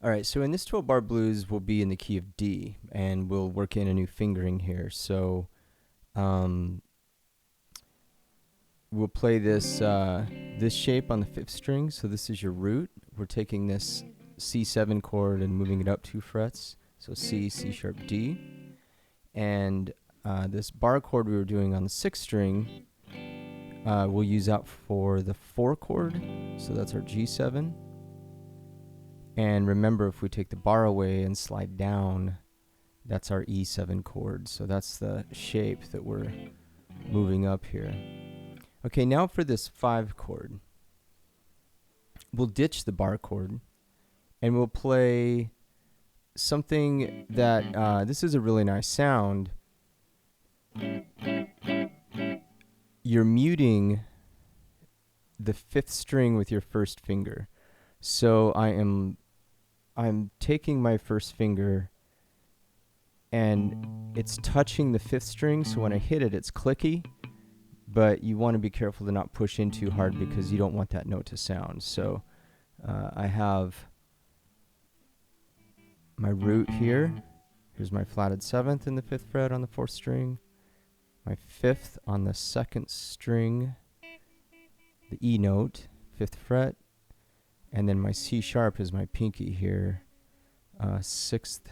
All right, so in this 12-bar blues, we'll be in the key of D, and we'll work in a new fingering here. So we'll play this this shape on the 5th string. So this is your root. We're taking this C7 chord and moving it up 2 frets. So C, C sharp, D. And this bar chord we were doing on the 6th string, we'll use out for the 4 chord. So that's our G7. And remember, if we take the bar away and slide down, that's our E7 chord. So that's the shape that we're moving up here. Okay, now for this 5 chord, we'll ditch the bar chord and we'll play something that, this is a really nice sound. You're muting the 5th string with your first finger. So I'm taking my first finger and it's touching the 5th string, so when I hit it, it's clicky, but you want to be careful to not push in too hard because you don't want that note to sound. So I have my root here. Here's my flatted 7th in the 5th fret on the 4th string, my 5th on the 2nd string, the E note, 5th fret, and then my C sharp is my pinky here, 6th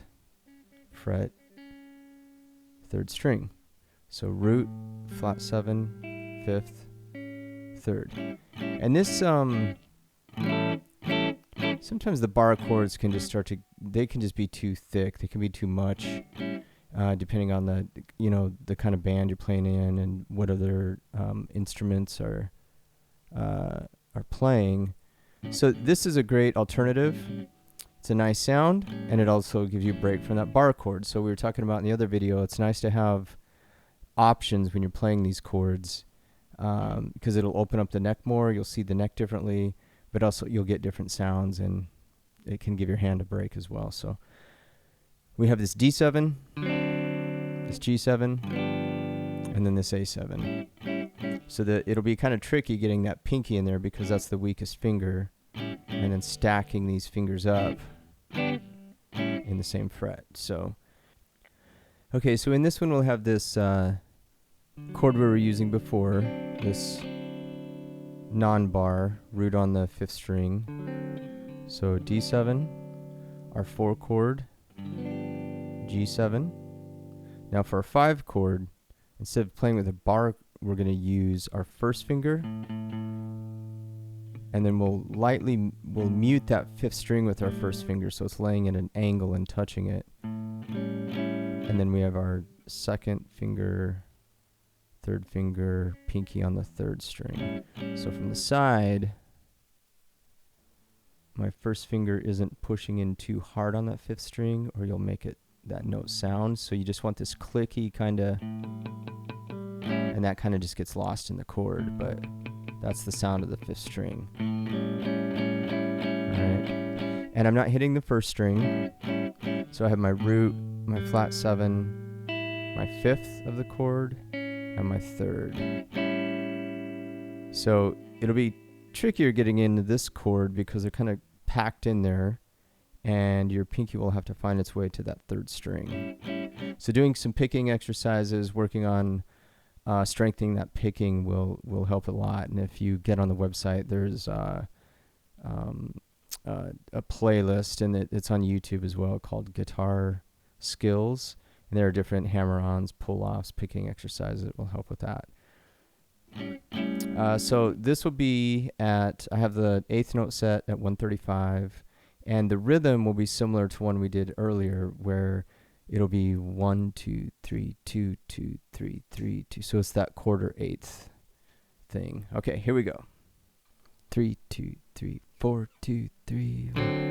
fret, 3rd string. So root, flat 7, 5th, 3rd. And this, sometimes the bar chords can just they can just be too thick. They can be too much, depending on the kind of band you're playing in and what other instruments are playing. So this is a great alternative. It's a nice sound, and it also gives you a break from that bar chord. So we were talking about in the other video, it's nice to have options when you're playing these chords, because it'll open up the neck more, you'll see the neck differently, but also you'll get different sounds, and it can give your hand a break as well. So we have this D7, this G7, and then this A7. So that it'll be kind of tricky getting that pinky in there because that's the weakest finger, and then stacking these fingers up in the same fret. So, okay, so in this one we'll have this chord we were using before, this non-bar, root on the 5th string. So D7, our 4 chord, G7. Now for our 5 chord, instead of playing with a bar, we're going to use our first finger, and then we'll mute that 5th string with our first finger, so it's laying at an angle and touching it. And then we have our 2nd finger, 3rd finger, pinky on the 3rd string. So from the side, my first finger isn't pushing in too hard on that 5th string, or you'll make that note sound. So you just want this clicky kind of, and that kind of just gets lost in the chord, but that's the sound of the 5th string. All right. And I'm not hitting the 1st string, so I have my root, my flat 7, my 5th of the chord, and my 3rd. So it'll be trickier getting into this chord because they're kind of packed in there, and your pinky will have to find its way to that 3rd string. So doing some picking exercises, working on strengthening that picking will help a lot. And if you get on the website, there's a playlist, and it's on YouTube as well, called Guitar Skills. And there are different hammer-ons, pull-offs, picking exercises that will help with that. So this will be I have the 8th note set at 135, and the rhythm will be similar to one we did earlier, where it'll be 1, 2, 3, 2, 2, 3, 3, 2. So it's that quarter 8th thing. Okay, here we go. 3, 2, 3, 4, 2, 3. 1.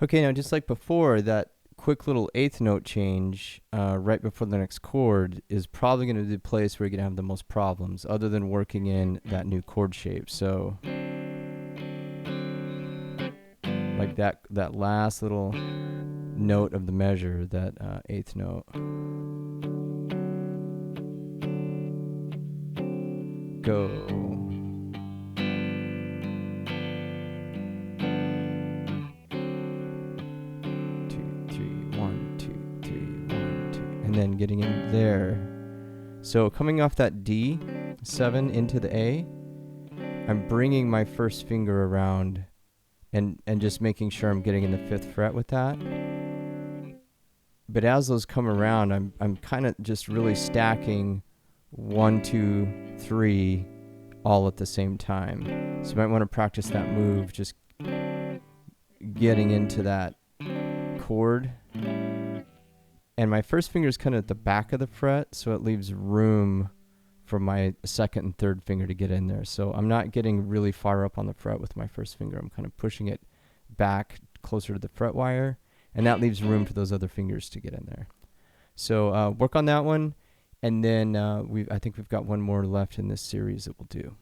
Okay, now just like before, that quick little eighth note change right before the next chord is probably going to be the place where you're going to have the most problems, other than working in that new chord shape. So, like that last little note of the measure, that eighth note. Go. 1, 2, 3, 1, 2, and then getting in there. So coming off that D7 into the A, I'm bringing my first finger around and just making sure I'm getting in the 5th fret with that. But as those come around, I'm kind of just really stacking 1, 2, 3 all at the same time. So you might want to practice that move, just getting into that chord. And my first finger is kind of at the back of the fret, so it leaves room for my 2nd and 3rd finger to get in there. So I'm not getting really far up on the fret with my first finger. I'm kind of pushing it back closer to the fret wire, and that leaves room for those other fingers to get in there. So work on that one, and then I think we've got one more left in this series that we'll do.